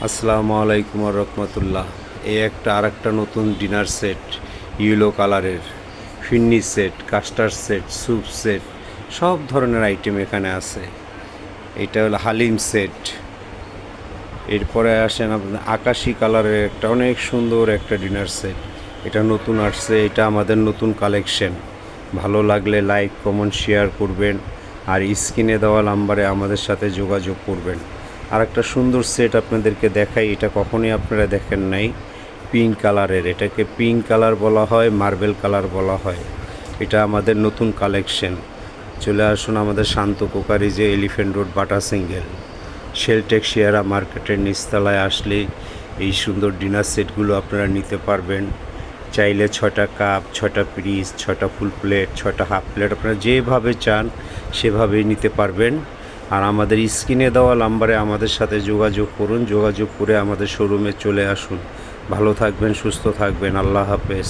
আসসালামু আলাইকুম রহমতুল্লাহ। এই আরেকটা নতুন ডিনার সেট, ইয়েলো কালারের phirni set, custard set, soup set, সব ধরনের আইটেম এখানে আছে। এটা হলো হালিম সেট। এরপরে আসেন আপনার আকাশি কালারের একটা অনেক সুন্দর একটা ডিনার সেট। এটা নতুন আসছে, এটা আমাদের নতুন কালেকশন। ভালো লাগলে লাইক কমেন্ট শেয়ার করবেন, আর স্ক্রিনে দেওয়া নাম্বারে আমাদের সাথে যোগাযোগ করবেন। আর একটা সুন্দর সেট আপনাদেরকে দেখাই, এটা কখনোই আপনারা দেখেন নাই। পিঙ্ক কালারের, এটাকে পিঙ্ক কালার বলা হয়, মার্বেল কালার বলা হয়। এটা আমাদের নতুন কালেকশন। চলে আসুন আমাদের শান্ত কোকারিজে, এলিফ্যান্ট রোড, বাটা সিঙ্গেল, শেলটেক শিয়ারা মার্কেটের নিচতলায় আসলে এই সুন্দর ডিনার সেটগুলো আপনারা নিতে পারবেন। চাইলে 6টা কাপ, 6টা পিস, 6টা ফুল প্লেট, 6টা হাফ প্লেট আপনারা যেভাবে চান সেভাবেই নিতে পারবেন। আর আমাদের স্ক্রিনে দেওয়া নাম্বারে আমাদের সাথে যোগাযোগ করুন, যোগাযোগ করে আমাদের শোরুমে চলে আসুন। ভালো থাকবেন, সুস্থ থাকবেন। আল্লাহ হাফেজ।